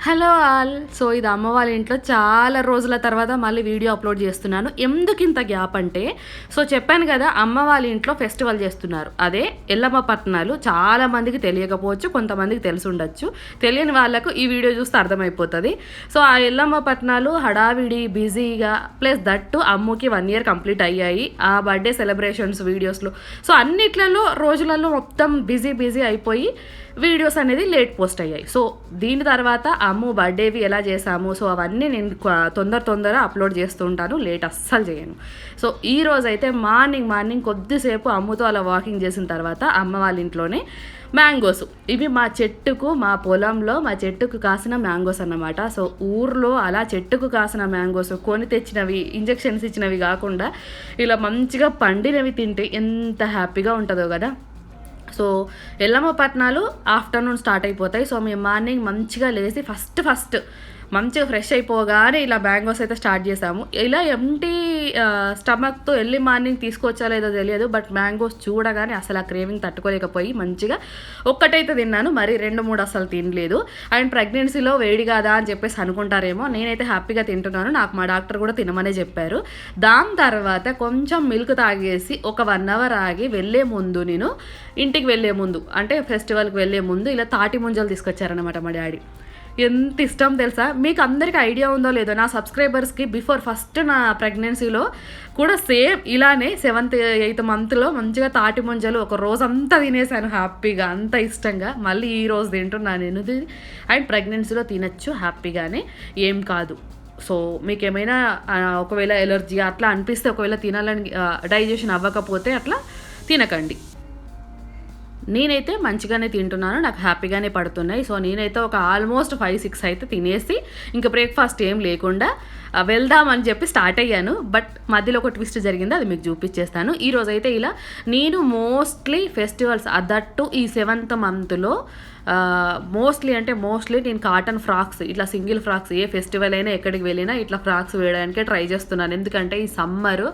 Hello all. So ఇది అమ్మ వాళ్ళ ఇంట్లో చాలా రోజుల తర్వాత మళ్ళీ వీడియో అప్లోడ్ చేస్తున్నాను. ఎందుకు ఇంత గ్యాప్ అంటే, సో చెప్పాను కదా అమ్మ వాళ్ళ ఇంట్లో ఫెస్టివల్ చేస్తున్నారు. అదే ఎల్లమ్మ పట్నాలు. చాలా మందికి తెలియకపోవచ్చు, కొంతమందికి తెలిసి ఉండొచ్చు. తెలియని వాళ్ళకు ఈ వీడియో చూస్తే అర్థమైపోతుంది. సో ఆ ఎల్లమ్మ పట్నాలు హడావిడి బిజీగా ప్లస్ దట్టు అమ్ముకి 1 year కంప్లీట్ అయ్యాయి. ఆ బర్త్డే సెలబ్రేషన్స్ వీడియోస్లో సో అన్నిట్లలో రోజులలో మొత్తం బిజీ అయిపోయి వీడియోస్ అనేది లేట్ పోస్ట్ అయ్యాయి. సో దీని తర్వాత అమ్ము బర్త్డేవి ఎలా చేసాము, సో అవన్నీ నేను తొందర అప్లోడ్ చేస్తూ ఉంటాను, లేట్ అస్సలు చేయను. సో ఈ రోజు అయితే మార్నింగ్ కొద్దిసేపు అమ్ముతో అలా వాకింగ్ చేసిన తర్వాత అమ్మ వాళ్ళ ఇంట్లోనే మ్యాంగోస్, ఇవి మా చెట్టుకు మా పొలంలో మా చెట్టుకు కాసిన మ్యాంగోస్ అన్నమాట. సో ఊర్లో అలా చెట్టుకు కాసిన మ్యాంగోస్ కొని తెచ్చినవి ఇంజెక్షన్స్ ఇచ్చినవి కాకుండా ఇలా మంచిగా పండినవి తింటే ఎంత హ్యాపీగా ఉంటుందో కదా. సో ఎల్లమ్మ పట్నాలు ఆఫ్టర్నూన్ స్టార్ట్ అయిపోతాయి. సో మేము మార్నింగ్ మంచిగా లేచి ఫస్ట్ మంచిగా ఫ్రెష్ అయిపోగానే ఇలా మ్యాంగోస్ అయితే స్టార్ట్ చేసాము. ఇలా ఎంటీ స్టమక్తో ఎర్లీ మార్నింగ్ తీసుకొచ్చా లేదో తెలియదు, బట్ మ్యాంగోస్ చూడగానే అసలు ఆ క్రేవింగ్ తట్టుకోలేకపోయి మంచిగా ఒక్కటైతే తిన్నాను, మరి 2-3 అసలు తినలేదు. అండ్ ప్రెగ్నెన్సీలో వేడి కాదా అని చెప్పేసి అనుకుంటారేమో, నేనైతే హ్యాపీగా తింటున్నాను. నాకు మా డాక్టర్ కూడా తినమనే చెప్పారు. దాని తర్వాత కొంచెం మిల్క్ తాగేసి ఒక 1 hour ఆగి నేను ఇంటికి వెళ్ళే ముందు అంటే ఫెస్టివల్కి వెళ్ళే ముందు ఇలా తాటి ముంజలు తీసుకొచ్చారనమాట మా డాడీ. ఎంత ఇష్టం తెలుసా మీకు, అందరికీ ఐడియా ఉందో లేదో, నా సబ్స్క్రైబర్స్కి ఫస్ట్ నా ప్రెగ్నెన్సీలో కూడా సేమ్ ఇలానే 7th 8th monthలో మంచిగా తాటి ముంజలు ఒక రోజంతా తినేసాను హ్యాపీగా, అంత ఇష్టంగా. మళ్ళీ ఈ రోజు తింటున్నాను నేను. అండ్ ప్రెగ్నెన్సీలో తినచ్చు హ్యాపీగానే, ఏం కాదు. సో మీకు ఏమైనా ఒకవేళ ఎలర్జీ అట్లా అనిపిస్తే, ఒకవేళ తినాలని డైజెషన్ అవ్వకపోతే అట్లా తినకండి. నేనైతే మంచిగానే తింటున్నాను, నాకు హ్యాపీగానే పడుతున్నాయి. సో నేనైతే ఒక ఆల్మోస్ట్ 5-6 అయితే తినేసి ఇంకా బ్రేక్ఫాస్ట్ ఏం లేకుండా వెళ్దామని చెప్పి స్టార్ట్ అయ్యాను. బట్ మధ్యలో ఒక ట్విస్ట్ జరిగింది, అది మీకు చూపించేస్తాను. ఈరోజు అయితే ఇలా నేను మోస్ట్లీ ఫెస్టివల్స్ అదట్టు ఈ 7th monthలో మోస్ట్లీ నేను కాటన్ ఫ్రాక్స్, ఇట్లా సింగిల్ ఫ్రాక్స్, ఏ ఫెస్టివల్ అయినా ఎక్కడికి వెళ్ళినా ఇట్లా ఫ్రాక్స్ వేయడానికే ట్రై చేస్తున్నాను. ఎందుకంటే ఈ సమ్మర్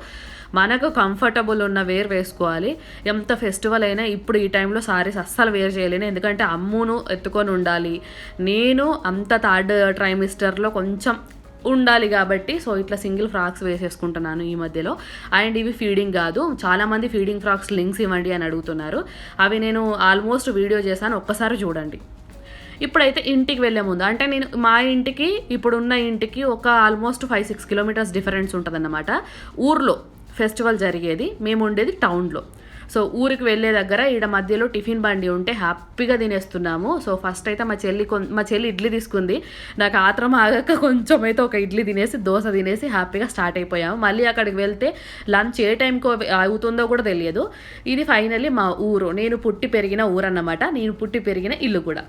మనకు కంఫర్టబుల్ ఉన్న వేర్ వేసుకోవాలి. ఎంత ఫెస్టివల్ అయినా ఇప్పుడు ఈ టైంలో సారీస్ అస్సలు వేర్ చేయలేను, ఎందుకంటే అమ్మును ఎత్తుకొని ఉండాలి, నేను అంత 3rd trimester కొంచెం ఉండాలి కాబట్టి. సో ఇట్లా సింగిల్ ఫ్రాక్స్ వేసేసుకుంటున్నాను ఈ మధ్యలో. అండ్ ఇవి ఫీడింగ్ కాదు, చాలామంది ఫీడింగ్ ఫ్రాక్స్ లింక్స్ ఇవ్వండి అని అడుగుతున్నారు. అవి నేను ఆల్మోస్ట్ వీడియో చేశాను, ఒక్కసారి చూడండి. ఇప్పుడైతే ఇంటికి వెళ్ళే ముందు, అంటే నేను మా ఇంటికి ఇప్పుడున్న ఇంటికి ఒక ఆల్మోస్ట్ 5-6 kilometers డిఫరెన్స్ ఉంటుందన్నమాట. ఊర్లో ఫెస్టివల్ జరిగేది, మేము ఉండేది టౌన్లో. సో ఊరికి వెళ్ళే దగ్గర ఈడ మధ్యలో టిఫిన్ బండి ఉంటే హ్యాపీగా తినేస్తున్నాము. సో ఫస్ట్ అయితే మా చెల్లి ఇడ్లీ తీసుకుంది, నాకు ఆత్రం ఆగాక కొంచెం అయితే ఒక ఇడ్లీ తినేసి దోశ తినేసి హ్యాపీగా స్టార్ట్ అయిపోయాము. మళ్ళీ అక్కడికి వెళ్తే లంచ్ ఏ టైంకో అవుతుందో కూడా తెలియదు. ఇది ఫైనల్లీ మా ఊరు, నేను పుట్టి పెరిగిన ఊరు అన్నమాట, నేను పుట్టి పెరిగిన ఇల్లు కూడా.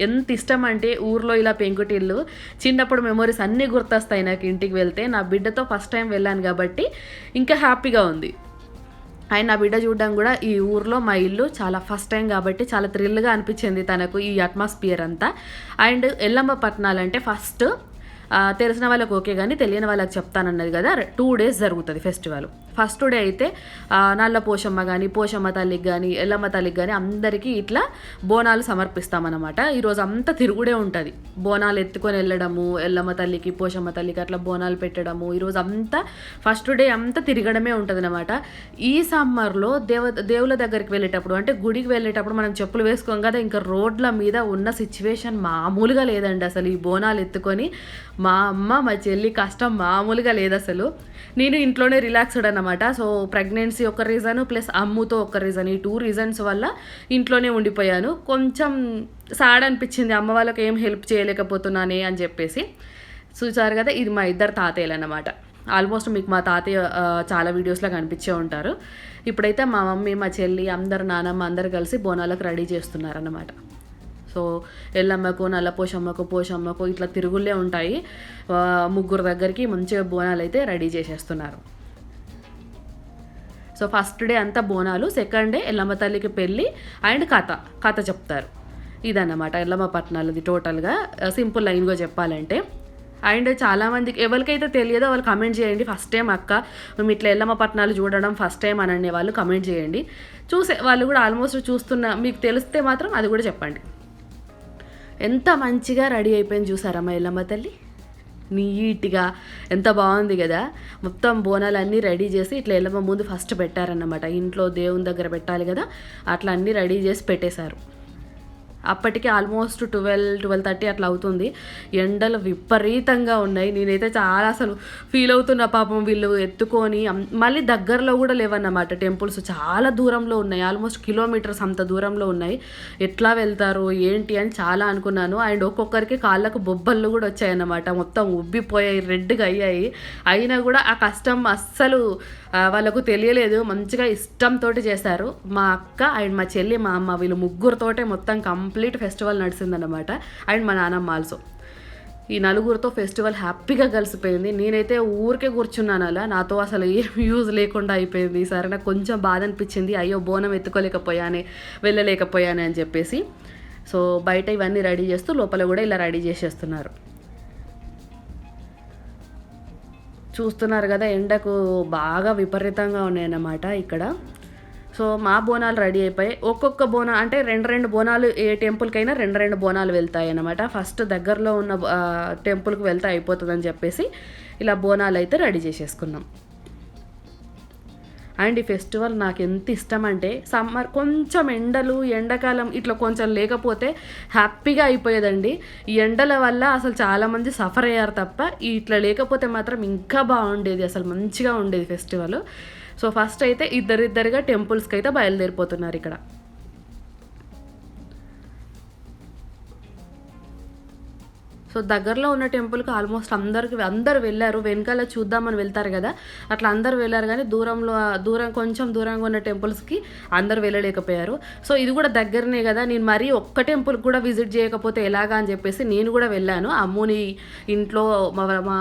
ఎంత ఇష్టం అంటే ఊర్లో ఇలా పెంకుటిల్లు, చిన్నప్పుడు మెమొరీస్ అన్నీ గుర్తొస్తాయి నాకు ఇంటికి వెళ్తే. నా బిడ్డతో ఫస్ట్ టైం వెళ్ళాను కాబట్టి ఇంకా హ్యాపీగా ఉంది. అండ్ నా బిడ్డ చూడడం కూడా ఈ ఊర్లో మా ఇల్లు చాలా ఫస్ట్ టైం కాబట్టి చాలా థ్రిల్గా అనిపించింది తనకు ఈ అట్మాస్ఫియర్ అంతా. అండ్ ఎల్లమ్మ పట్నాలు అంటే ఫస్ట్ తెలిసిన వాళ్ళకి ఓకే, కానీ తెలియని వాళ్ళకి చెప్తానన్నది కదా, 2 days జరుగుతుంది ఫెస్టివల్. ఫస్ట్ డే అయితే నల్ల పోషమ్మ కానీ, పోషమ్మ తల్లికి కానీ, ఎల్లమ్మ తల్లికి కానీ అందరికీ ఇట్లా బోనాలు సమర్పిస్తామన్నమాట. ఈరోజు అంతా తిరుగుడే ఉంటుంది, బోనాలు ఎత్తుకొని వెళ్ళడము, ఎల్లమ్మ తల్లికి పోషమ్మ తల్లికి అట్లా బోనాలు పెట్టడము. ఈరోజు అంతా ఫస్ట్ డే అంతా తిరగడమే ఉంటుంది అనమాట. ఈ సమ్మర్లో దేవుల దగ్గరికి వెళ్ళేటప్పుడు, అంటే గుడికి వెళ్ళేటప్పుడు మనం చెప్పులు వేసుకోం కదా, ఇంకా రోడ్ల మీద ఉన్న సిచ్యువేషన్ మామూలుగా లేదండి అసలు. ఈ బోనాలు ఎత్తుకొని మా అమ్మ మా చెల్లి కష్టం మామూలుగా లేదు అసలు. నేను ఇంట్లోనే రిలాక్స్డ్ అన్నమాట. సో ప్రెగ్నెన్సీ ఒక రీజను ప్లస్ అమ్ముతో ఒక రీజన్, ఈ 2 reasons వల్ల ఇంట్లోనే ఉండిపోయాను. కొంచెం సాడ్ అనిపించింది, అమ్మ వాళ్ళకి ఏం హెల్ప్ చేయలేకపోతున్నానే అని చెప్పేసి. చూసారు కదా, ఇది మా ఇద్దరు తాతయ్యలు అన్నమాట. ఆల్మోస్ట్ మీకు మా తాతయ్య చాలా వీడియోస్లో కనిపించే ఉంటారు. ఇప్పుడైతే మా మమ్మీ మా చెల్లి అందరు నానమ్మ అందరు కలిసి బోనాలకు రెడీ చేస్తున్నారన్నమాట. సో ఎల్లమ్మకు, నల్ల పోషమ్మకు ఇట్లా తిరుగుళ్ళే ఉంటాయి. 3 దగ్గరికి మంచిగా బోనాలు అయితే రెడీ చేసేస్తున్నారు. సో ఫస్ట్ డే అంతా బోనాలు, సెకండ్ డే ఎల్లమ్మ తల్లికి పెళ్ళి అండ్ కథ చెప్తారు. ఇదన్నమాట ఎల్లమ్మ పట్నాలది టోటల్గా సింపుల్ లైన్గా చెప్పాలంటే. అండ్ చాలామందికి ఎవరికైతే తెలియదో వాళ్ళు కమెంట్ చేయండి. ఫస్ట్ టైం అక్క మేము ఇట్లా ఎల్లమ్మ పట్నాలు చూడడం ఫస్ట్ టైం అని అనే వాళ్ళు కమెంట్ చేయండి. చూసే వాళ్ళు కూడా ఆల్మోస్ట్ చూస్తున్న మీకు తెలిస్తే మాత్రం అది కూడా చెప్పండి. ఎంత మంచిగా రెడీ అయిపోయింది చూసారా మా ఎల్లమ్మ తల్లి, నీట్గా ఎంత బాగుంది కదా. మొత్తం బోనాలన్నీ రెడీ చేసి ఇట్లా ఎల్లమ్మ ముందు ఫస్ట్ పెట్టారన్నమాట. ఇంట్లో దేవుని దగ్గర పెట్టాలి కదా, అట్లా అన్నీ రెడీ చేసి పెట్టేశారు. అప్పటికి ఆల్మోస్ట్ 12-12:30 అట్లా అవుతుంది. ఎండలు విపరీతంగా ఉన్నాయి. నేనైతే చాలా అసలు ఫీల్ అవుతున్నా, పాపం వీళ్ళు ఎత్తుకొని. మళ్ళీ దగ్గరలో కూడా లేవన్నమాట టెంపుల్స్, చాలా దూరంలో ఉన్నాయి, ఆల్మోస్ట్ కిలోమీటర్స్ అంత దూరంలో ఉన్నాయి. ఎట్లా వెళ్తారు ఏంటి అని చాలా అనుకున్నాను. అండ్ ఒక్కొక్కరికి కాళ్ళకు బొబ్బళ్ళు కూడా వచ్చాయన్నమాట, మొత్తం ఉబ్బిపోయాయి, రెడ్గా అయ్యాయి. అయినా కూడా ఆ కష్టం అస్సలు వాళ్ళకు తెలియలేదు, మంచిగా ఇష్టంతో చేశారు. మా అక్క అండ్ మా చెల్లి మా అమ్మ వీళ్ళు ముగ్గురుతోటే మొత్తం కంప్లీట్ ఫెస్టివల్ నడిచిందన్నమాట. అండ్ మా నాన్నమ్మ ఆల్సో. ఈ నలుగురితో ఫెస్టివల్ హ్యాపీగా కలిసిపోయింది. నేనైతే ఊరికే కూర్చున్నాను అలా, నాతో అసలు ఏం యూజ్ లేకుండా అయిపోయింది. సరే నాకు కొంచెం బాధ అనిపించింది, అయ్యో బోనం ఎత్తుకోలేకపోయానే వెళ్ళలేకపోయానే అని చెప్పేసి. సో బయట ఇవన్నీ రెడీ చేస్తూ లోపల కూడా ఇలా రెడీ చేసేస్తున్నారు. చూస్తున్నారు కదా, ఎండకు బాగా విపరీతంగా ఉన్నాయన్నమాట ఇక్కడ. సో మా బోనాలు రెడీ అయిపోయి ఒక్కొక్క బోనం అంటే 2 బోనాలు, ఏ టెంపుల్కైనా 2 బోనాలు వెళ్తాయి అన్నమాట. ఫస్ట్ దగ్గరలో ఉన్న టెంపుల్కి వెళ్తే అయిపోతుందని చెప్పేసి ఇలా బోనాలు అయితే రెడీ చేసేసుకున్నాం. అండ్ ఈ ఫెస్టివల్ నాకు ఎంత ఇష్టం అంటే, సమ్మర్ కొంచెం ఎండాకాలం ఇట్లా కొంచెం లేకపోతే హ్యాపీగా అయిపోయేదండి. ఈ ఎండల వల్ల అసలు చాలామంది సఫర్ అయ్యారు తప్ప, ఇట్లా లేకపోతే మాత్రం ఇంకా బాగుండేది, అసలు మంచిగా ఉండేది ఫెస్టివల్. సో ఫస్ట్ అయితే ఇద్దరిద్దరిగా టెంపుల్స్కి అయితే బయలుదేరిపోతున్నారు ఇక్కడ. సో దగ్గరలో ఉన్న టెంపుల్కి ఆల్మోస్ట్ అందరు వెళ్ళారు. వెనకాల చూద్దామని వెళ్తారు కదా, అట్లా అందరు వెళ్ళారు. కానీ కొంచెం దూరంగా ఉన్న టెంపుల్స్కి అందరు వెళ్ళలేకపోయారు. సో ఇది కూడా దగ్గరనే కదా, నేను మరీ ఒక్క టెంపుల్కి కూడా విజిట్ చేయకపోతే ఎలాగా అని చెప్పేసి నేను కూడా వెళ్ళాను. అమ్ముని ఇంట్లో మా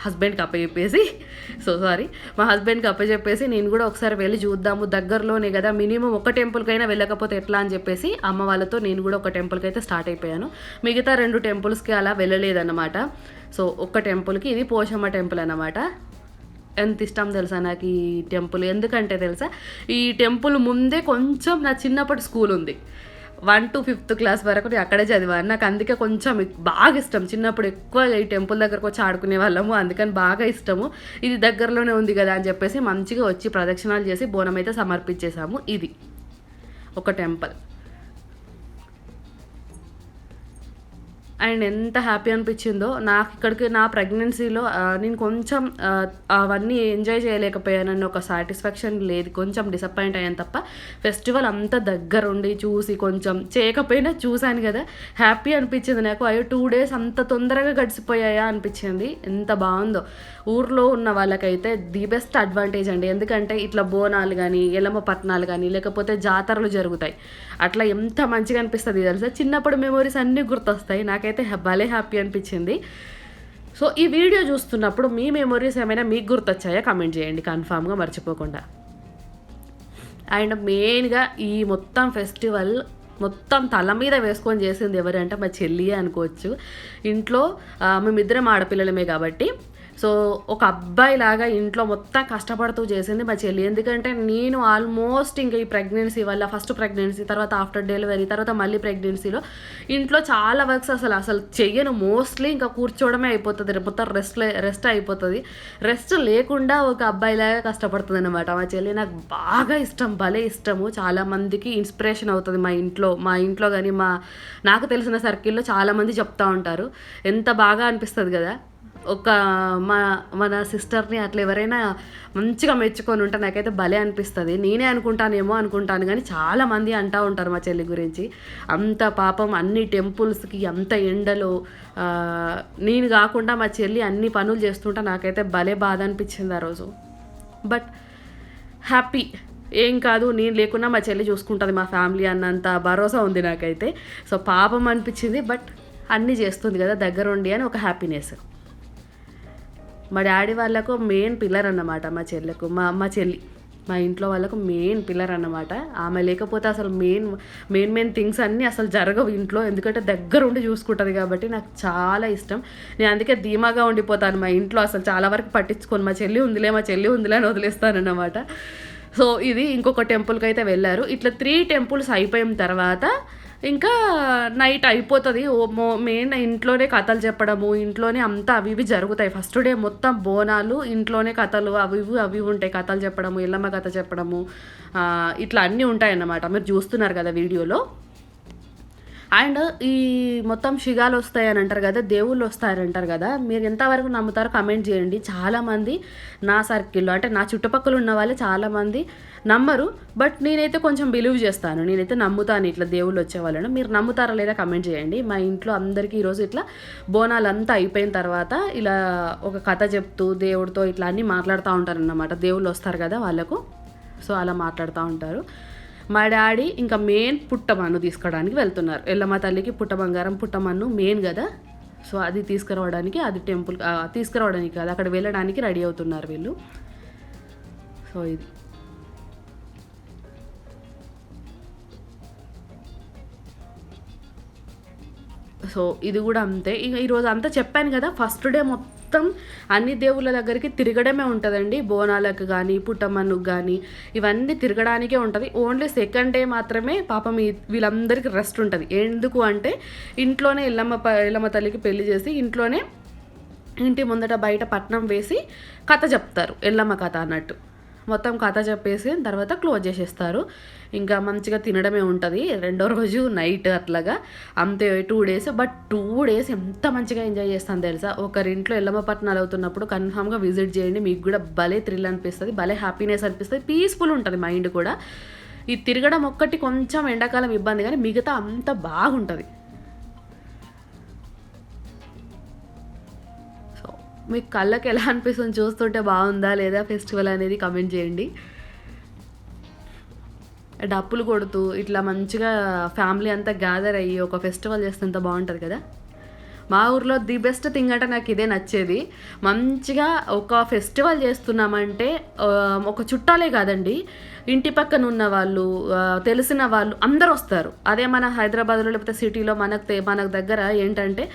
హస్బెండ్కి అప్పచెప్పేసి మా హస్బెండ్కి అప్పచెప్పేసి నేను కూడా ఒకసారి వెళ్ళి చూద్దాము, దగ్గరలోనే కదా, మినిమం ఒక టెంపుల్కైనా వెళ్ళకపోతే ఎట్లా అని చెప్పేసి అమ్మ వాళ్ళతో నేను కూడా ఒక టెంపుల్కి అయితే స్టార్ట్ అయిపోయాను. మిగతా 2 టెంపుల్స్కి అలా వెళ్ళలేదన్నమాట. సో ఒక్క టెంపుల్కి, ఇది పోషమ్మ టెంపుల్ అన్నమాట. ఎంత ఇష్టం తెలుసా నాకు ఈ టెంపుల్, ఎందుకంటే తెలుసా, ఈ టెంపుల్ ముందే కొంచెం నా చిన్నప్పటి స్కూల్ ఉంది. 1 to 5th క్లాస్ వరకు నేను అక్కడే చదివాను. నాకు అందుకే కొంచెం బాగా ఇష్టం, చిన్నప్పుడు ఎక్కువ ఈ టెంపుల్ దగ్గరకు వచ్చి ఆడుకునే వాళ్ళము, అందుకని బాగా ఇష్టము. ఇది దగ్గరలోనే ఉంది కదా అని చెప్పేసి మంచిగా వచ్చి ప్రదక్షిణాలు చేసి బోనం అయితే సమర్పించేసాము. ఇది ఒక టెంపుల్. అండ్ ఎంత హ్యాపీ అనిపించిందో నాకు ఇక్కడికి, నా ప్రెగ్నెన్సీలో నేను కొంచెం అవన్నీ ఎంజాయ్ చేయలేకపోయానని ఒక సాటిస్ఫాక్షన్ లేదు, కొంచెం డిసప్పాయింట్ అయ్యాను తప్ప. ఫెస్టివల్ అంతా దగ్గరుండి చూసి కొంచెం చేయకపోయినా చూశాను కదా, హ్యాపీ అనిపించింది నాకు. అయ్యో 2 days అంత తొందరగా గడిచిపోయాయా అనిపించింది. ఎంత బాగుందో. ఊర్లో ఉన్న వాళ్ళకైతే ది బెస్ట్ అడ్వాంటేజ్ అండి, ఎందుకంటే ఇట్లా బోనాలు కానీ ఎల్లమ్మ పట్నాలు కానీ లేకపోతే జాతరలు జరుగుతాయి, అట్లా ఎంత మంచిగా అనిపిస్తుంది తెలుసా. చిన్నప్పుడు మెమోరీస్ అన్నీ గుర్తొస్తాయి. నాకైతే భలే హ్యాపీ అనిపించింది. సో ఈ వీడియో చూస్తున్నప్పుడు మీ మెమొరీస్ ఏమైనా మీకు గుర్తొచ్చాయా కమెంట్ చేయండి కన్ఫామ్గా, మర్చిపోకుండా. అండ్ మెయిన్గా ఈ మొత్తం ఫెస్టివల్ మొత్తం తల మీద వేసుకొని చేసింది ఎవరంటే మా చెల్లియే అనుకోవచ్చు. ఇంట్లో మేమిద్దరం ఆడపిల్లలమే కాబట్టి సో ఒక అబ్బాయి లాగా ఇంట్లో మొత్తం కష్టపడుతూ చేసింది మా చెల్లి. ఎందుకంటే నేను ఆల్మోస్ట్ ఇంకా ఈ ప్రెగ్నెన్సీ వల్ల, ఫస్ట్ ప్రెగ్నెన్సీ తర్వాత ఆఫ్టర్ డెలివరీ తర్వాత మళ్ళీ ప్రెగ్నెన్సీలో ఇంట్లో చాలా వర్క్స్ అసలు చెయ్యను. మోస్ట్లీ ఇంకా కూర్చోవడమే అయిపోతుంది, మొత్తం రెస్ట్ అయిపోతుంది. రెస్ట్ లేకుండా ఒక అబ్బాయిలాగా కష్టపడుతుంది అనమాట మా చెల్లి. నాకు బాగా ఇష్టం, భలే ఇష్టము. చాలామందికి ఇన్స్పిరేషన్ అవుతుంది మా ఇంట్లో కానీ నాకు తెలిసిన సర్కిల్లో చాలామంది చెప్తూ ఉంటారు. ఎంత బాగా అనిపిస్తుంది కదా, ఒక మన సిస్టర్ని అట్లా ఎవరైనా మంచిగా మెచ్చుకొని ఉంటే నాకైతే భలే అనిపిస్తుంది. నేనే అనుకుంటాను కానీ చాలామంది అంటూ ఉంటారు మా చెల్లి గురించి. అంత పాపం అన్ని టెంపుల్స్కి అంత ఎండలో నేను కాకుండా మా చెల్లి అన్ని పనులు చేస్తుంటే నాకైతే భలే బాధ అనిపించింది ఆ రోజు. బట్ హ్యాపీ, ఏం కాదు, నేను లేకున్నా మా చెల్లి చూసుకుంటుంది మా ఫ్యామిలీ అన్నంత భరోసా ఉంది నాకైతే. సో పాపం అనిపించింది, బట్ అన్నీ చేస్తుంది కదా దగ్గరుండి అని ఒక హ్యాపీనెస్. మా డాడీ వాళ్ళకు మెయిన్ పిల్లర్ అన్నమాట మా చెల్లకు, మా చెల్లి మా ఇంట్లో వాళ్ళకు మెయిన్ పిల్లర్ అన్నమాట. ఆమె లేకపోతే అసలు మెయిన్ థింగ్స్ అన్నీ అసలు జరగవు ఇంట్లో, ఎందుకంటే దగ్గర ఉండి చూసుకుంటుంది కాబట్టి నాకు చాలా ఇష్టం. నేను అందుకే ధీమాగా ఉండిపోతాను మా ఇంట్లో, అసలు చాలా వరకు పట్టించుకోను. మా చెల్లి ఉందిలే అని వదిలేస్తానన్నమాట. సో ఇది ఇంకొక టెంపుల్కి అయితే వెళ్ళారు. ఇట్లా 3 టెంపుల్స్ అయిపోయిన తర్వాత ఇంకా నైట్ అయిపోతుంది. మెయిన్ ఇంట్లోనే కథలు చెప్పడము, ఇంట్లోనే అంతా అవి ఇవి జరుగుతాయి. ఫస్ట్ డే మొత్తం బోనాలు, ఇంట్లోనే కథలు అవి ఇవి ఉంటాయి. కథలు చెప్పడము, ఎల్లమ్మ కథ చెప్పడము, ఇట్లా అన్నీ ఉంటాయి అన్నమాట. మీరు చూస్తున్నారు కదా వీడియోలో. అండ్ ఈ మొత్తం షిగాలు వస్తాయని అంటారు కదా, దేవుళ్ళు వస్తారంటారు కదా, మీరు ఎంతవరకు నమ్ముతారో కమెంట్ చేయండి. చాలామంది నా సర్కిల్లో అంటే నా చుట్టుపక్కల ఉన్న వాళ్ళే చాలామంది నమ్మరు, బట్ నేనైతే కొంచెం బిలీవ్ చేస్తాను, నేనైతే నమ్ముతాను ఇట్లా దేవుళ్ళు వచ్చేవాళ్ళను. మీరు నమ్ముతారా లేదా కమెంట్ చేయండి. మా ఇంట్లో అందరికీ ఈరోజు ఇట్లా బోనాలంతా అయిపోయిన తర్వాత ఇలా ఒక కథ చెప్తూ దేవుడితో ఇట్లా అన్నీ మాట్లాడుతూ ఉంటారన్నమాట. దేవుళ్ళు వస్తారు కదా వాళ్ళకు, సో అలా మాట్లాడుతూ ఉంటారు. మా డాడీ ఇంకా మెయిన్ పుట్టమన్ను తీసుకోవడానికి వెళ్తున్నారు. ఎల్లమ్మ తల్లికి పుట్ట బంగారం పుట్టమన్ను మెయిన్ కదా, సో అది తీసుకురావడానికి, అది టెంపుల్ తీసుకురావడానికి కాదు, అక్కడ వెళ్ళడానికి రెడీ అవుతున్నారు వీళ్ళు. సో ఇది ఇది కూడా అంతే. ఇక ఈరోజు అంతా చెప్పాను కదా, ఫస్ట్ డే మొత్తం అన్ని దేవుళ్ళ దగ్గరికి తిరగడమే ఉంటుందండి. బోనాలకు కానీ పుట్టమన్నుకు కానీ ఇవన్నీ తిరగడానికే ఉంటుంది. ఓన్లీ సెకండ్ డే మాత్రమే పాపం వీళ్ళందరికీ రెస్ట్ ఉంటుంది. ఎందుకు అంటే ఇంట్లోనే ఎల్లమ్మ తల్లికి పెళ్లి చేసి ఇంట్లోనే ఇంటి ముందట బయట పట్నం వేసి కథ చెప్తారు, ఎల్లమ్మ కథ అన్నట్టు. మొత్తం కథ చెప్పేసి తర్వాత క్లోజ్ చేసేస్తారు. ఇంకా మంచిగా తినడమే ఉంటుంది. రెండో రోజు నైట్ అట్లాగా అంతే 2 days. బట్ 2 days ఎంత మంచిగా ఎంజాయ్ చేస్తాను తెలుసా. ఒకరింట్లో ఎల్లమ్మ పట్నాలు అవుతున్నప్పుడు కన్ఫామ్గా విజిట్ చేయండి. మీకు కూడా భలే థ్రిల్ అనిపిస్తుంది, భలే హ్యాపీనెస్ అనిపిస్తుంది, పీస్ఫుల్ ఉంటుంది మైండ్ కూడా. ఈ తిరగడం ఒక్కటి కొంచెం ఎండాకాలం ఇబ్బంది, కానీ మిగతా అంత బాగుంటుంది. మీకు కళ్ళకి ఎలా అనిపిస్తుంది చూస్తుంటే, బాగుందా లేదా ఫెస్టివల్ అనేది కమెంట్ చేయండి. డప్పులు కొడుతూ ఇట్లా మంచిగా ఫ్యామిలీ అంతా గ్యాదర్ అయ్యి ఒక ఫెస్టివల్ చేస్తే ఎంత బాగుంటుంది కదా. మా ఊర్లో ది బెస్ట్ థింగ్ అంటే నాకు ఇదే నచ్చేది. మంచిగా ఒక ఫెస్టివల్ చేస్తున్నామంటే ఒక చుట్టాలే కాదండి, ఇంటి పక్కన ఉన్న వాళ్ళు, తెలిసిన వాళ్ళు అందరూ వస్తారు. అదే మన హైదరాబాద్లో లేకపోతే సిటీలో మనకు దగ్గర ఏంటంటే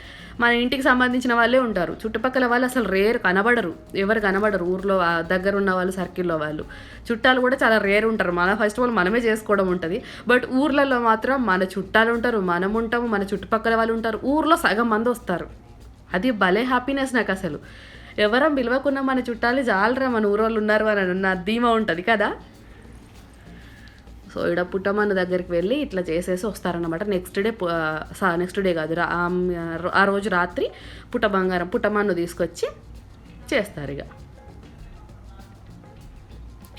మన ఇంటికి సంబంధించిన వాళ్ళే ఉంటారు. చుట్టుపక్కల వాళ్ళు అసలు ఎవరు కనబడరు. ఊర్లో దగ్గర ఉన్న వాళ్ళు, సర్కిల్లో వాళ్ళు, చుట్టాలు కూడా చాలా రేర్ ఉంటారు. మన ఫెస్టివల్ మనమే చేసుకోవడం ఉంటుంది. బట్ ఊర్లలో మాత్రం మన చుట్టాలు ఉంటారు, మనం ఉంటాము, మన చుట్టుపక్కల వాళ్ళు ఉంటారు. ఊర్లో సగం మంది వస్తారు. అది భలే హ్యాపీనెస్ నాకు అసలు. ఎవరం పిలవకున్నా మన చుట్టాలు జాలరా మన ఊరోళ్ళు ఉన్నారు అని నా ధీమా ఉంటుంది కదా. సో ఇక్కడ పుట్టమన్ను దగ్గరికి వెళ్ళి ఇట్లా చేసేసి వస్తారన్నమాట. నెక్స్ట్ డే కాదు, ఆ రోజు రాత్రి పుట్టమన్ను తీసుకొచ్చి చేస్తారు. ఇక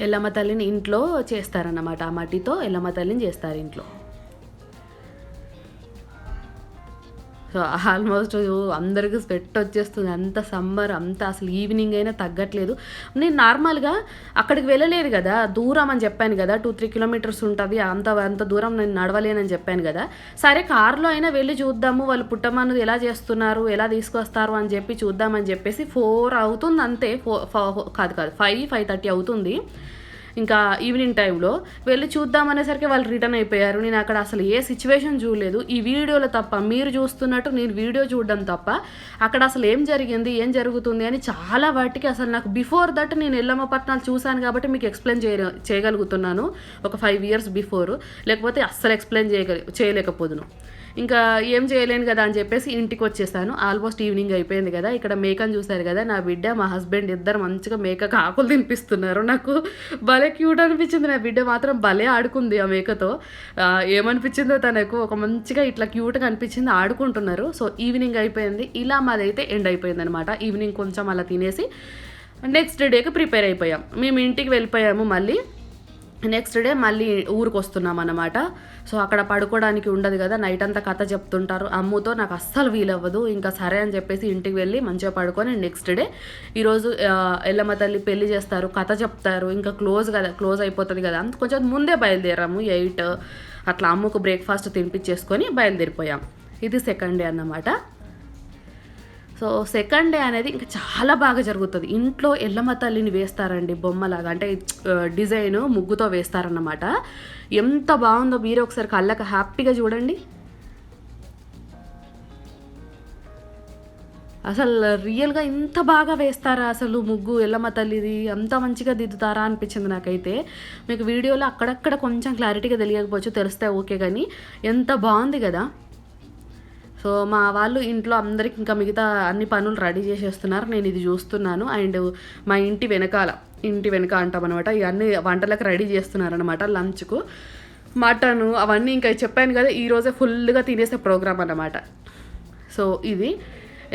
ఎల్లమ్మ తల్లిని ఇంట్లో చేస్తారన్నమాట. ఆ మట్టితో ఎల్లమ్మ తల్లిని చేస్తారు ఇంట్లో. సో ఆల్మోస్ట్ అందరికీ స్వెట్ వచ్చేస్తుంది, అంత సమ్మర్, అంత అసలు ఈవినింగ్ అయినా తగ్గట్లేదు. నేను నార్మల్గా అక్కడికి వెళ్ళలేదు కదా, దూరం అని చెప్పాను కదా, 2-3 kilometers ఉంటుంది. అంత దూరం నేను నడవలేనని చెప్పాను కదా. సరే కార్లో అయినా వెళ్ళి చూద్దాము, వాళ్ళు పుట్టమన్ను ఎలా చేస్తున్నారు, ఎలా తీసుకొస్తారు అని చెప్పి చూద్దామని చెప్పేసి 4 అవుతుంది అంతే. కాదు 5-5:30 అవుతుంది. ఇంకా ఈవినింగ్ టైంలో వెళ్ళి చూద్దామనేసరికి వాళ్ళు రిటర్న్ అయిపోయారు. నేను అక్కడ అసలు ఏ సిచ్యువేషన్ చూడలేదు. ఈ వీడియోలో తప్ప, మీరు చూస్తున్నట్టు నేను వీడియో చూడడం తప్ప అక్కడ అసలు ఏం జరుగుతుంది అని చాలా వాటికి అసలు నాకు బిఫోర్ దట్ నేను ఎల్లమ్మ పట్నాలు చూశాను కాబట్టి మీకు ఎక్స్ప్లెయిన్ చేయగలుగుతున్నాను. ఒక 5 years బిఫోర్, లేకపోతే అస్సలు ఎక్స్ప్లెయిన్ చేయలేకపోదును. ఇంకా ఏం చేయలేను కదా అని చెప్పేసి ఇంటికి వచ్చేసాను. ఆల్మోస్ట్ ఈవినింగ్ అయిపోయింది కదా. ఇక్కడ మేకను చూశారు కదా, నా బిడ్డ మా హస్బెండ్ ఇద్దరు మంచిగా మేకకు ఆకులు తినిపిస్తున్నారు. నాకు భలే క్యూట్ అనిపించింది. నా బిడ్డ మాత్రం భలే ఆడుకుంది ఆ మేకతో. ఏమనిపించిందో తనకు, ఒక మంచిగా ఇట్లా క్యూట్గా అనిపించింది, ఆడుకుంటున్నారు. సో ఈవినింగ్ అయిపోయింది. ఇలా మాదైతే ఎండ్ అయిపోయింది అనమాట. ఈవినింగ్ కొంచెం అలా తినేసి నెక్స్ట్ డేకి ప్రిపేర్ అయిపోయాం. మేము ఇంటికి వెళ్ళిపోయాము. మళ్ళీ నెక్స్ట్ డే మళ్ళీ ఊరికి వస్తున్నాం అన్నమాట. సో అక్కడ పడుకోవడానికి ఉండదు కదా, నైట్ అంతా కథ చెప్తుంటారు. అమ్ముతో నాకు అస్సలు వీలవ్వదు. ఇంకా సరే అని చెప్పేసి ఇంటికి వెళ్ళి మంచిగా పడుకొని నెక్స్ట్ డే ఈరోజు ఎల్లమ్మ తల్లి పెళ్లి చేస్తారు, కథ చెప్తారు, ఇంకా క్లోజ్ అయిపోతుంది కదా, అంత కొంచెం ముందే బయలుదేరాము. 8 అట్లా అమ్ముకు బ్రేక్ఫాస్ట్ తినిపించేసుకొని బయలుదేరిపోయాం. ఇది సెకండ్ డే అన్నమాట. సో సెకండ్ డే అనేది ఇంకా చాలా బాగా జరుగుతుంది. ఇంట్లో ఎల్లమ్మ తల్లిని వేస్తారండి బొమ్మలాగా, అంటే డిజైన్ ముగ్గుతో వేస్తారన్నమాట. ఎంత బాగుందో మీరు ఒకసారి కళ్ళకి హ్యాపీగా చూడండి. అసలు రియల్‌గా ఇంత బాగా వేస్తారా అసలు ముగ్గు ఎల్లమ్మ తల్లిది? అంత మంచిగా దిద్దుతారా అనిపించింది నాకైతే. మీకు వీడియోలో అక్కడక్కడ కొంచెం క్లారిటీగా తెలియకపోవచ్చు, తెలిస్తే ఓకే గానీ ఎంత బావుంది గదా! సో, మా వాళ్ళు ఇంట్లో అందరికి ఇంకా మిగతా అన్ని పనులు రెడీ చేసేస్తున్నారు. నేను ఇది చూస్తున్నాను. అండ్ మా ఇంటి వెనక అంటామనమాట. ఇవన్నీ వంటలకు రెడీ చేస్తున్నారనమాట లంచ్‌కు. మటను అవన్నీ ఇంకా చెప్పాను కదా! ఈరోజే ఫుల్‌గా తినేసే ప్రోగ్రామ్ అన్నమాట. సో, ఇది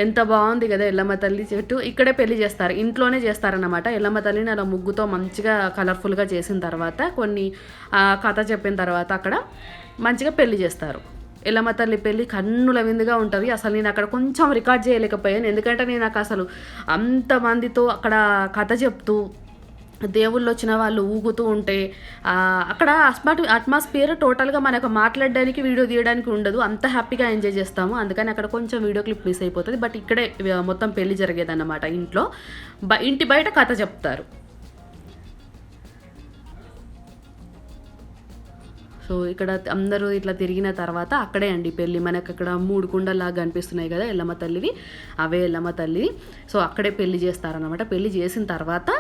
ఎంత బాగుంది కదా ఎల్లమ్మ తల్లి చెట్టు. ఇక్కడే పెళ్లి చేస్తారు, ఇంట్లోనే చేస్తారన్నమాట. ఎల్లమ్మ తల్లిని అలా ముగ్గుతో మంచిగా కలర్ఫుల్గా చేసిన తర్వాత కొన్ని కథ చెప్పిన తర్వాత అక్కడ మంచిగా పెళ్లి చేస్తారు. ఎల్లమ్మ తల్లి పెళ్ళి కన్నుల విందుగా ఉంటుంది. అసలు నేను అక్కడ కొంచెం రికార్డ్ చేయలేకపోయాను, ఎందుకంటే నేను నాకు అసలు అంతమందితో అక్కడ కథ చెప్తూ దేవుళ్ళు వచ్చిన వాళ్ళు ఊగుతూ ఉంటే అక్కడ అట్మాస్ఫియర్ టోటల్గా మనకు మాట్లాడడానికి వీడియో తీయడానికి ఉండదు, అంత హ్యాపీగా ఎంజాయ్ చేస్తాము. అందుకని అక్కడ కొంచెం వీడియో క్లిప్ మిస్ అయిపోతుంది. బట్ ఇక్కడే మొత్తం పెళ్లి జరిగేదన్నమాట. ఇంట్లో ఇంటి బయట కథ చెప్తారు. సో ఇక్కడ అందరూ ఇట్లా తిరిగిన తర్వాత అక్కడే అండి పెళ్ళి. మనకు అక్కడ 3 కుండలాగా కనిపిస్తున్నాయి కదా ఎల్లమ్మ తల్లివి, అవే ఎల్లమ్మ తల్లి. సో అక్కడే పెళ్లి చేస్తారనమాట. పెళ్లి చేసిన తర్వాత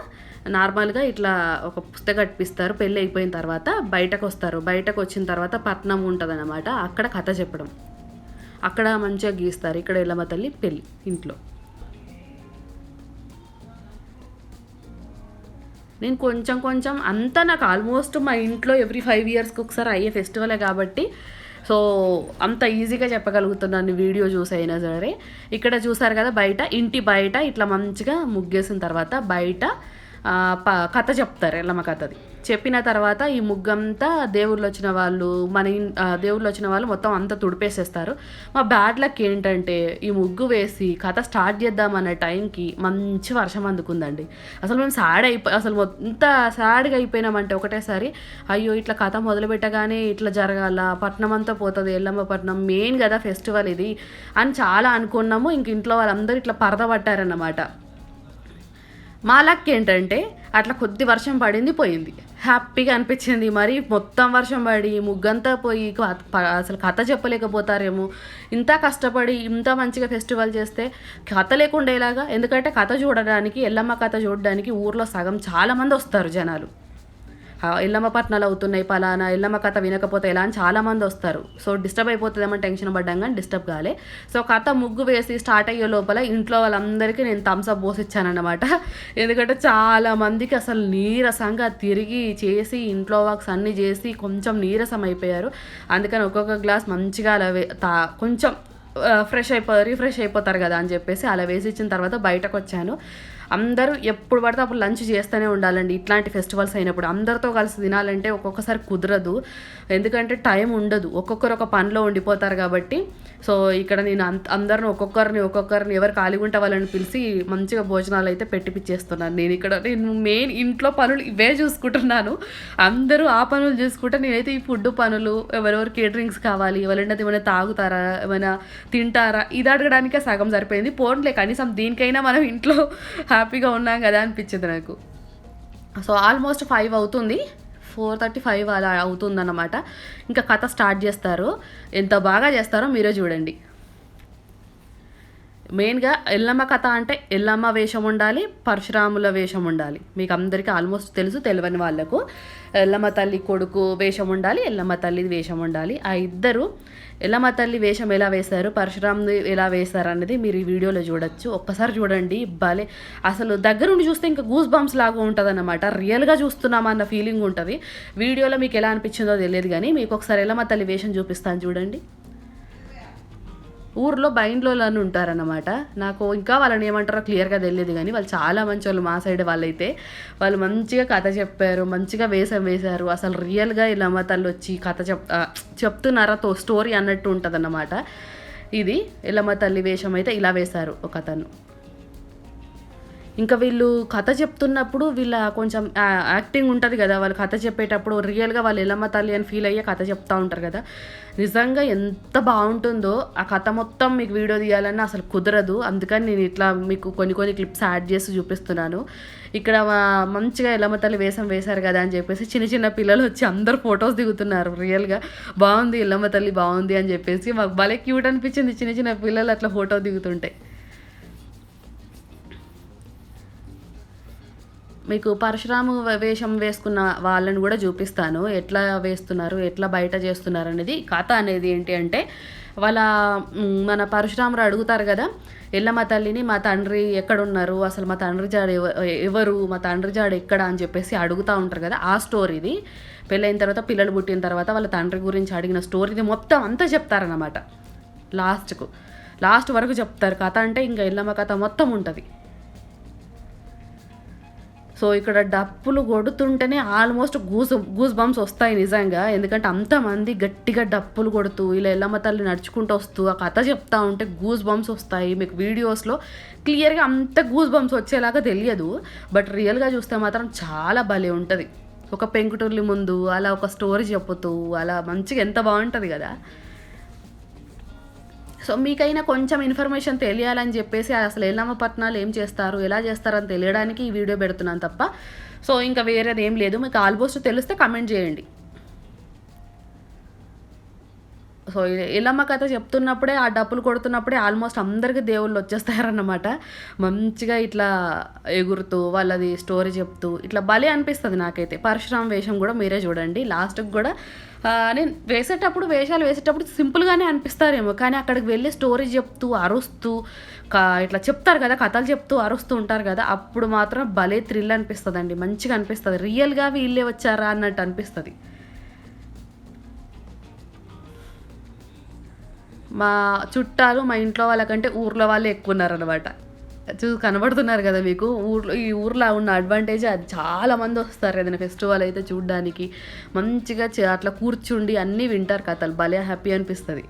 నార్మల్గా ఇట్లా ఒక పుస్తకం కట్టిస్తారు. పెళ్ళి అయిపోయిన తర్వాత బయటకు వస్తారు. బయటకు వచ్చిన తర్వాత పట్నం ఉంటుంది అనమాట. అక్కడ కథ చెప్పడం, అక్కడ మంచిగా గీస్తారు. ఇక్కడ ఎల్లమ్మ తల్లి పెళ్ళి ఇంట్లో. నేను కొంచెం అంతా నాకు ఆల్మోస్ట్ మా ఇంట్లో ఎవ్రీ 5 ఇయర్స్కి ఒకసారి అయ్యే ఫెస్టివలే కాబట్టి సో అంత ఈజీగా చెప్పగలుగుతున్నాను వీడియో చూసి అయినా సరే. ఇక్కడ చూసారు కదా బయట, ఇంటి బయట ఇట్లా మంచిగా ముగ్గేసిన తర్వాత బయట కథ చెప్తారు, ఎల్లమ్మ కథది. చెప్పిన తర్వాత ఈ ముగ్గంతా దేవుళ్ళు వచ్చిన వాళ్ళు దేవుళ్ళు వచ్చిన వాళ్ళు మొత్తం అంతా తుడిపేసేస్తారు. మా బ్యాడ్ లక్ ఏంటంటే ఈ ముగ్గు వేసి కథ స్టార్ట్ చేద్దామన్న టైంకి మంచి వర్షం అందుకుందండి. అసలు మేము అసలు ఎంత సాడ్గా అయిపోయినామంటే ఒకటేసారి, అయ్యో ఇట్లా కథ మొదలు పెట్టగానే ఇట్లా జరగాల, పట్నం అంతా పోతుంది, ఎల్లమ్మ పట్నం మెయిన్ కదా ఫెస్టివల్ ఇది అని చాలా అనుకున్నాము. ఇంక ఇంట్లో వాళ్ళందరూ ఇట్లా పరద పట్టారన్నమాట. మా లక్ ఏంటంటే అట్లా కొద్ది వర్షం పడింది, పోయింది. హ్యాపీగా అనిపించింది. మరి మొత్తం వర్షం పడి ముగ్గంతా పోయి అసలు కథ చెప్పలేకపోతారేమో, ఇంత కష్టపడి ఇంత మంచిగా ఫెస్టివల్ చేస్తే కథ లేకుండా ఎలాగా? ఎందుకంటే కథ చూడడానికి, ఎల్లమ్మ కథ చూడడానికి ఊర్లో సగం చాలామంది వస్తారు జనాలు. ఎల్లమ్మ పట్నాలు అవుతున్నాయి, పలానా ఎల్లమ్మ కథ వినకపోతే ఎలా అని చాలామంది వస్తారు. సో డిస్టర్బ్ అయిపోతుందేమో టెన్షన్ పడ్డాం, కానీ డిస్టర్బ్ కాలే. సో కథ ముగ్గు వేసి స్టార్ట్ అయ్యే లోపల ఇంట్లో వాళ్ళందరికీ నేను థమ్స్అప్ పోసిచ్చానన్నమాట. ఎందుకంటే చాలామందికి అసలు నీరసంగా తిరిగి చేసి ఇంట్లో వర్క్స్ అన్నీ చేసి కొంచెం నీరసం అయిపోయారు. అందుకని ఒక్కొక్క గ్లాస్ మంచిగా అలా కొంచెం రిఫ్రెష్ అయిపోతారు కదా అని చెప్పేసి అలా వేసి ఇచ్చిన తర్వాత బయటకు వచ్చాను. అందరూ ఎప్పుడు పడితే అప్పుడు లంచ్ చేస్తూనే ఉండాలండి. ఇట్లాంటి ఫెస్టివల్స్ అయినప్పుడు అందరితో కలిసి తినాలంటే ఒక్కొక్కసారి కుదరదు, ఎందుకంటే టైం ఉండదు, ఒక్కొక్కరు ఒక పనిలో ఉండిపోతారు కాబట్టి. సో ఇక్కడ నేను అందరిని ఒక్కొక్కరిని ఎవరు ఖాళీగా ఉంటే వాళ్ళని పిలిచి మంచిగా భోజనాలు అయితే పెట్టిపిచ్చేస్తున్నాను. నేను మెయిన్ ఇంట్లో పనులు ఇవే చూసుకుంటున్నాను. అందరూ ఆ పనులు చూసుకుంటే నేనైతే ఈ ఫుడ్ పనులు, ఎవరెవరు కేటరింగ్స్ కావాలి, ఎవరైనా ఏమైనా తాగుతారా, ఏమైనా తింటారా, ఇది అడగడానికే సగం సరిపోయింది. పోన్లే కనీసం దీనికైనా మనం ఇంట్లో హ్యాపీగా ఉన్నాం కదా అనిపించింది నాకు. సో ఆల్మోస్ట్ 5 అవుతుంది, 4:35 అలా అవుతుందన్నమాట. ఇంకా కథ స్టార్ట్ చేస్తారు. ఎంత బాగా చేస్తారో మీరే చూడండి. మెయిన్గా ఎల్లమ్మ కథ అంటే ఎల్లమ్మ వేషం ఉండాలి, పరశురాముల వేషం ఉండాలి. మీకు అందరికీ ఆల్మోస్ట్ తెలుసు, తెలియని వాళ్ళకు ఎల్లమ్మ తల్లి కొడుకు వేషం ఉండాలి, ఎల్లమ్మ తల్లి వేషం ఉండాలి. ఆ ఇద్దరు ఎల్లమ్మ తల్లి వేషం ఎలా వేశారు, పరశురాముని ఎలా వేశారు అనేది మీరు ఈ వీడియోలో చూడొచ్చు. ఒక్కసారి చూడండి, భలే అసలు దగ్గరుండి చూస్తే ఇంకా గూస్ బంప్స్ లాగా ఉంటుంది అన్నమాట. రియల్గా చూస్తున్నామన్న ఫీలింగ్ ఉంటుంది. వీడియోలో మీకు ఎలా అనిపించిందో తెలియదు, కానీ మీకు ఒకసారి ఎల్లమ్మ తల్లి వేషం చూపిస్తాను చూడండి. ఊర్లో బైండ్లోని ఉంటారన్నమాట. నాకు ఇంకా వాళ్ళని ఏమంటారో క్లియర్గా తెలియదు, కానీ వాళ్ళు చాలా మంచి వాళ్ళు. మా సైడ్ వాళ్ళైతే వాళ్ళు మంచిగా కథ చెప్పారు, మంచిగా వేషం వేశారు. అసలు రియల్గా ఎల్లమ్మ తల్లి వచ్చి కథ చెప్తున్నారా స్టోరీ అన్నట్టు ఉంటుంది అన్నమాట. ఇది ఎల్లమ్మ తల్లి వేషం అయితే ఇలా వేశారు ఒక అతను. ఇంకా వీళ్ళు కథ చెప్తున్నప్పుడు వీళ్ళ కొంచెం యాక్టింగ్ ఉంటుంది కదా, వాళ్ళు కథ చెప్పేటప్పుడు రియల్గా వాళ్ళు ఎల్లమ్మ తల్లి అని ఫీల్ అయ్యే కథ చెప్తూ ఉంటారు కదా. నిజంగా ఎంత బాగుంటుందో ఆ కథ మొత్తం మీకు వీడియో తీయాలన్నా అసలు కుదరదు. అందుకని నేను ఇట్లా మీకు కొన్ని క్లిప్స్ యాడ్ చేసి చూపిస్తున్నాను. ఇక్కడ మంచిగా ఎల్లమ్మ తల్లి వేషం వేశారు కదా అని చెప్పేసి చిన్న పిల్లలు వచ్చి అందరు ఫొటోస్ దిగుతున్నారు. రియల్గా బాగుంది, ఎల్లమ్మ తల్లి బాగుంది అని చెప్పేసి మాకు భలే క్యూట్ అనిపించింది. చిన్న పిల్లలు అట్లా ఫోటో దిగుతుంటాయి. మీకు పరశురాము వేషం వేసుకున్న వాళ్ళని కూడా చూపిస్తాను, ఎట్లా వేస్తున్నారు, ఎట్లా బయట చేస్తున్నారు అనేది. కథ అనేది ఏంటి అంటే వాళ్ళ మన పరశురాముడు అడుగుతారు కదా ఎల్లమ్మ తల్లిని, మా తండ్రి ఎక్కడున్నారు, అసలు మా తండ్రి జాడ ఎవరు, మా తండ్రి జాడ ఎక్కడ అని చెప్పేసి అడుగుతూ ఉంటారు కదా. ఆ స్టోరీది పెళ్ళైన తర్వాత పిల్లలు పుట్టిన తర్వాత వాళ్ళ తండ్రి గురించి అడిగిన స్టోరీది మొత్తం అంతా చెప్తారన్నమాట. లాస్ట్ వరకు చెప్తారు. కథ అంటే ఇంకా ఎల్లమ్మ కథ మొత్తం ఉంటుంది. సో ఇక్కడ డప్పులు కొడుతుంటేనే ఆల్మోస్ట్ గూస్ బంప్స్ వస్తాయి నిజంగా. ఎందుకంటే అంతమంది గట్టిగా డప్పులు కొడుతూ ఇలా ఎల్లమ్మ తల్లి నడుచుకుంటూ వస్తూ ఆ కథ చెప్తా ఉంటే గూస్ బంప్స్ వస్తాయి. మీకు వీడియోస్లో క్లియర్గా అంత గూస్ బంప్స్ వచ్చేలాగా తెలియదు, బట్ రియల్గా చూస్తే మాత్రం చాలా భలే ఉంటుంది. ఒక పెంకుటూర్లి ముందు అలా ఒక స్టోరీ చెప్పుతూ అలా మంచిగా ఎంత బాగుంటుంది కదా. సో మీకైనా కొంచెం ఇన్ఫర్మేషన్ తెలియాలని చెప్పేసి అసలు ఎల్లమ్మ పట్నాలు ఏం చేస్తారు, ఎలా చేస్తారని తెలియడానికి ఈ వీడియో పెడుతున్నాను తప్ప సో ఇంకా వేరేది ఏం లేదు. మీకు ఆల్మోస్ట్ తెలిస్తే కమెంట్ చేయండి. సో ఎల్లమ్మ కథ చెప్తున్నప్పుడే ఆ డప్పులు కొడుతున్నప్పుడే ఆల్మోస్ట్ అందరికీ దేవుళ్ళు వచ్చేస్తారన్నమాట. మంచిగా ఇట్లా ఎగురుతూ వాళ్ళది స్టోరీ చెప్తూ ఇట్లా భలే అనిపిస్తుంది నాకైతే. పరశురామ వేషం కూడా మీరే చూడండి. లాస్ట్కి కూడా నేను వేషాలు వేసేటప్పుడు సింపుల్గానే అనిపిస్తారేమో, కానీ అక్కడికి వెళ్ళి స్టోరీ చెప్తూ అరుస్తూ ఇట్లా చెప్తారు కదా, కథలు చెప్తూ అరుస్తూ ఉంటారు కదా, అప్పుడు మాత్రం భలే థ్రిల్ అనిపిస్తుంది అండి. మంచిగా అనిపిస్తుంది, రియల్గా వీళ్ళే వచ్చారా అన్నట్టు అనిపిస్తుంది. మా చుట్టాలు మా ఇంట్లో వాళ్ళకంటే ఊర్లో వాళ్ళే ఎక్కువ ఉన్నారనమాట. కనబడుతున్నారు కదా మీకు. ఈ ఊర్లో ఉన్న అడ్వాంటేజ్ అది. చాలామంది వస్తారు ఏదైనా ఫెస్టివల్ అయితే చూడడానికి. మంచిగా అట్లా కూర్చుండి అన్నీ వింటారు కథలు. భలే హ్యాపీ అనిపిస్తుంది,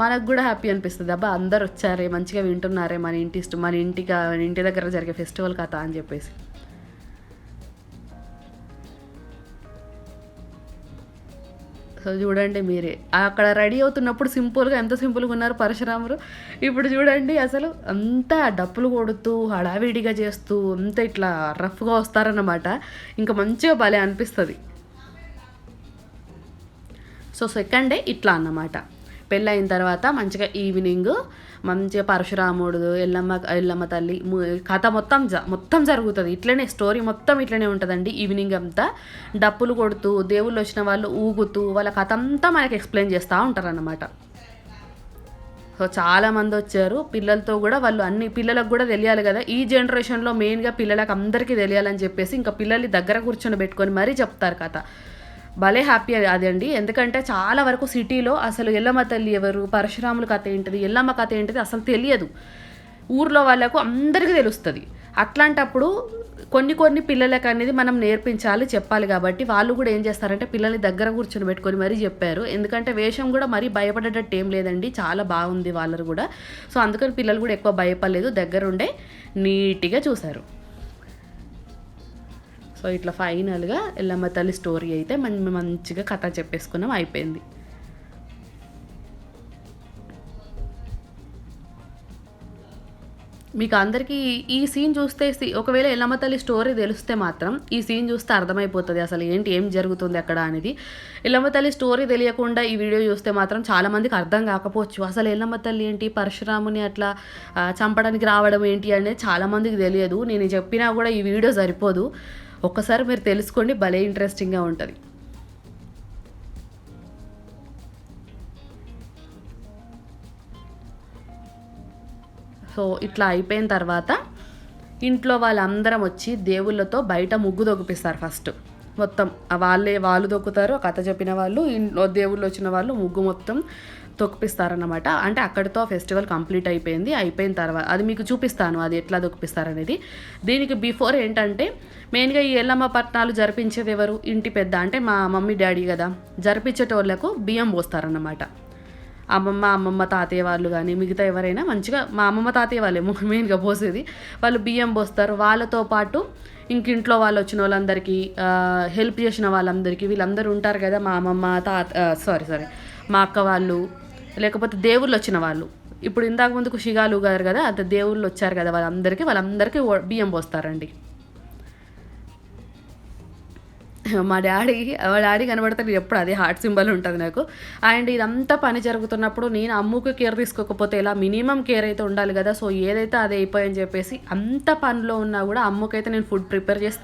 మనకు కూడా హ్యాపీ అనిపిస్తుంది. అబ్బా అందరు వచ్చారే, మంచిగా వింటున్నారే మన ఇంటి దగ్గర జరిగే ఫెస్టివల్ కథ అని చెప్పేసి. సో చూడండి మీరే అక్కడ రెడీ అవుతున్నప్పుడు సింపుల్గా ఎంత సింపుల్గా ఉన్నారు పరశురాములు. ఇప్పుడు చూడండి అసలు అంతా డప్పులు కొడుతూ హడావిడిగా చేస్తూ అంత ఇట్లా రఫ్గా వస్తారన్నమాట. ఇంకా మంచిగా భలే అనిపిస్తుంది. సో సెకండ్ డే ఇట్లా అన్నమాట. పెళ్ళయిన తర్వాత మంచిగా ఈవినింగ్ మంచిగా పరశురాముడు ఎల్లమ్మ తల్లి కథ మొత్తం జరుగుతుంది. ఇట్లనే స్టోరీ మొత్తం ఇట్లనే ఉంటుందండి. ఈవినింగ్ అంతా డప్పులు కొడుతూ దేవుళ్ళు వచ్చిన వాళ్ళు ఊగుతూ వాళ్ళ కథ అంతా మనకి ఎక్స్ప్లెయిన్ చేస్తూ ఉంటారన్నమాట. సో చాలామంది వచ్చారు పిల్లలతో కూడా. వాళ్ళు పిల్లలకు కూడా తెలియాలి కదా, ఈ జనరేషన్లో మెయిన్గా పిల్లలకు అందరికీ తెలియాలని చెప్పేసి ఇంకా పిల్లల్ని దగ్గర కూర్చొని పెట్టుకొని మరీ చెప్తారు కథ. భలే హ్యాపీ అదండి. ఎందుకంటే చాలా వరకు సిటీలో అసలు ఎల్లమ్మ తల్లి ఎవరు, పరశురాముల కథ ఏంటిది, ఎల్లమ్మ కథ ఏంటిది అసలు తెలియదు. ఊర్లో వాళ్ళకు అందరికీ తెలుస్తుంది. అట్లాంటప్పుడు కొన్ని పిల్లలకు అనేది మనం నేర్పించాలి, చెప్పాలి. కాబట్టి వాళ్ళు కూడా ఏం చేస్తారంటే పిల్లల్ని దగ్గర కూర్చొని పెట్టుకొని మరీ చెప్పారు. ఎందుకంటే వేషం కూడా మరీ భయపడేటట్టు ఏం లేదండి, చాలా బాగుంది వాళ్ళరు కూడా. సో అందుకని పిల్లలు కూడా ఎక్కువ భయపడలేదు, దగ్గరుండే నీట్గా చూశారు. సో ఇట్లా ఫైనల్గా ఎల్లమ్మ తల్లి స్టోరీ అయితే మంచిగా కథ చెప్పేసుకున్నాం, అయిపోయింది. మీకు అందరికీ ఈ సీన్ చూస్తే ఒకవేళ ఎల్లమ్మ తల్లి స్టోరీ తెలిస్తే మాత్రం ఈ సీన్ చూస్తే అర్థమైపోతుంది అసలు ఏం జరుగుతుంది అక్కడ అనేది. ఎల్లమ్మ తల్లి స్టోరీ తెలియకుండా ఈ వీడియో చూస్తే మాత్రం చాలామందికి అర్థం కాకపోవచ్చు. అసలు ఎల్లమ్మ తల్లి ఏంటి, పరశురాముని అట్లా చంపడానికి రావడం ఏంటి అనేది చాలామందికి తెలియదు. నేను చెప్పినా కూడా ఈ వీడియో సరిపోదు, ఒక్కసారి మీరు తెలుసుకోండి, భలే ఇంట్రెస్టింగ్గా ఉంటుంది. సో ఇట్లా అయిపోయిన తర్వాత ఇంట్లో వాళ్ళందరం వచ్చి దేవుళ్ళతో బయట ముగ్గు దొక్కిపిస్తారు. ఫస్ట్ మొత్తం వాళ్ళు దొక్కుతారు, కథ చెప్పిన వాళ్ళు, దేవుళ్ళు వచ్చిన వాళ్ళు ముగ్గు మొత్తం తొక్కిపిస్తారన్నమాట. అంటే అక్కడితో ఫెస్టివల్ కంప్లీట్ అయిపోయిన తర్వాత అది మీకు చూపిస్తాను అది ఎట్లా తొక్కిపిస్తారనేది. దీనికి బిఫోర్ ఏంటంటే మెయిన్గా ఈ ఎల్లమ్మ పట్నాలు జరిపించేది ఎవరు, ఇంటి పెద్ద అంటే మా మమ్మీ డాడీ కదా. జరిపించేటోళ్ళకు బియ్యం పోస్తారన్నమాట. అమ్మమ్మ తాతయ్య వాళ్ళు కానీ మిగతా ఎవరైనా మంచిగా మా అమ్మమ్మ తాతయ్య వాళ్ళే మెయిన్గా పోసేది. వాళ్ళు బియ్యం పోస్తారు. వాళ్ళతో పాటు ఇంకింట్లో వాళ్ళు వచ్చిన వాళ్ళందరికీ హెల్ప్ చేసిన వాళ్ళందరికీ వీళ్ళందరూ ఉంటారు కదా, మా అమ్మమ్మ మా అక్క వాళ్ళు, లేకపోతే దేవుళ్ళు వచ్చిన వాళ్ళు. ఇప్పుడు ఇందాక ముందుకు షిగాలు గారు కదా, అంత దేవుళ్ళు వచ్చారు కదా, వాళ్ళందరికీ బియ్యం పోస్తారండి. మా డాడీ కనబడితే నేను ఎప్పుడు అదే హార్ట్ సింబల్ ఉంటుంది నాకు. అండ్ ఇదంతా పని జరుగుతున్నప్పుడు నేను అమ్ముకు కేర్ తీసుకోకపోతే ఎలా, మినిమం కేర్ అయితే ఉండాలి కదా. సో ఏదైతే అదే అయిపోయని చెప్పేసి అంత పనిలో ఉన్నా కూడా అమ్ముకైతే నేను ఫుడ్ ప్రిపేర్ చేసి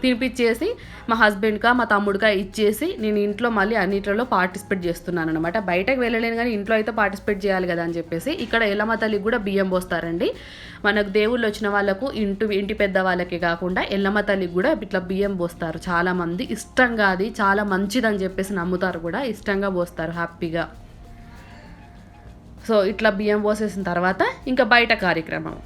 తినిపించేసి మా హస్బెండ్కా మా తమ్ముడికా ఇచ్చేసి నేను ఇంట్లో మళ్ళీ అన్నిట్లలో పార్టిసిపేట్ చేస్తున్నాను అనమాట. బయటకు వెళ్ళలేను కానీ ఇంట్లో అయితే పార్టిసిపేట్ చేయాలి కదా అని చెప్పేసి ఇక్కడ ఎల్లమ్మ తల్లికి కూడా బియ్యం పోస్తారండి. మనకు దేవుళ్ళు వచ్చిన వాళ్ళకు ఇంటి పెద్ద వాళ్ళకి కాకుండా ఎల్లమ్మ తల్లికి కూడా ఇట్లా బియ్యం పోస్తారు. చాలామంది ఇష్టంగా, అది చాలా మంచిదని చెప్పేసి నమ్ముతారు కూడా, ఇష్టంగా పోస్తారు హ్యాపీగా. సో ఇట్లా బియ్యం పోసేసిన తర్వాత ఇంకా బయట కార్యక్రమం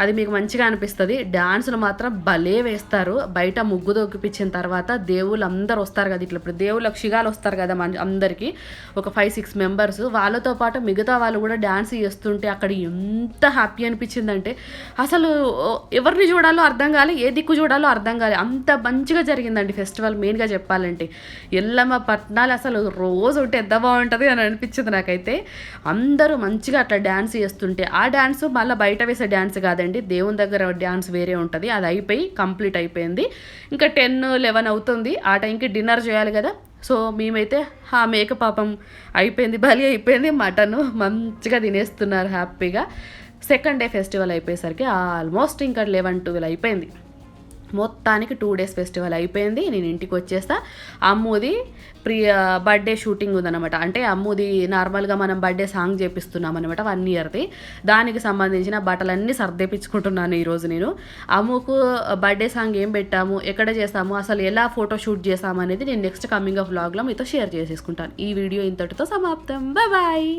అది మీకు మంచిగా అనిపిస్తుంది. డాన్సులు మాత్రం భలే వేస్తారు. బయట ముగ్గు దొక్కిపించిన తర్వాత దేవుళ్ళు అందరు వస్తారు కదా, ఇట్లా ఇప్పుడు దేవుళ్ళకి షిగాలు వస్తారు కదా అందరికీ, ఒక 5-6 మెంబర్స్, వాళ్ళతో పాటు మిగతా వాళ్ళు కూడా డ్యాన్స్ చేస్తుంటే అక్కడ ఎంత హ్యాపీ అనిపించిందంటే అసలు ఎవరిని చూడాలో అర్థం కాలే, ఏ దిక్కు చూడాలో అర్థం కాలే, అంత మంచిగా జరిగిందండి ఫెస్టివల్. మెయిన్గా చెప్పాలంటే ఎల్లమ్మ పట్నాలు అసలు రోజు ఉంటే ఎంత బాగుంటుంది అని అనిపించింది నాకైతే. అందరూ మంచిగా అట్లా డ్యాన్స్ చేస్తుంటే, ఆ డ్యాన్స్ మళ్ళీ బయట వేసే డ్యాన్స్ కాదండి, దేవుని దగ్గర డ్యాన్స్ వేరే ఉంటుంది. అది అయిపోయి కంప్లీట్ అయిపోయింది. ఇంకా 10-11 అవుతుంది. ఆ టైంకి డిన్నర్ చేయాలి కదా. సో మేమైతే ఆ మేక పాపం అయిపోయింది, బలి అయిపోయింది, మటన్ మంచిగా తినేస్తున్నారు హ్యాపీగా. సెకండ్ డే ఫెస్టివల్ అయిపోయేసరికి ఆల్మోస్ట్ ఇంకా 11-12 అయిపోయింది. మొత్తానికి 2 days ఫెస్టివల్ అయిపోయింది. నేను ఇంటికి వచ్చేస్తా. అమ్ముది బర్త్డే షూటింగ్ ఉందన్నమాట. అంటే అమ్ముది నార్మల్గా మనం బర్త్డే సాంగ్ చేపిస్తున్నాం అనమాట, 1 yearది. దానికి సంబంధించిన బట్టలన్నీ సర్దేపించుకుంటున్నాను ఈరోజు నేను. అమ్ముకు బర్త్డే సాంగ్ ఏం పెట్టాము, ఎక్కడ చేస్తాము, అసలు ఎలా ఫోటో షూట్ చేసాము అనేది నేను నెక్స్ట్ కమింగ్ ఆఫ్ వ్లాగ్లో మీతో షేర్ చేసేసుకుంటాను. ఈ వీడియో ఇంతటితో సమాప్తం. బాయ్.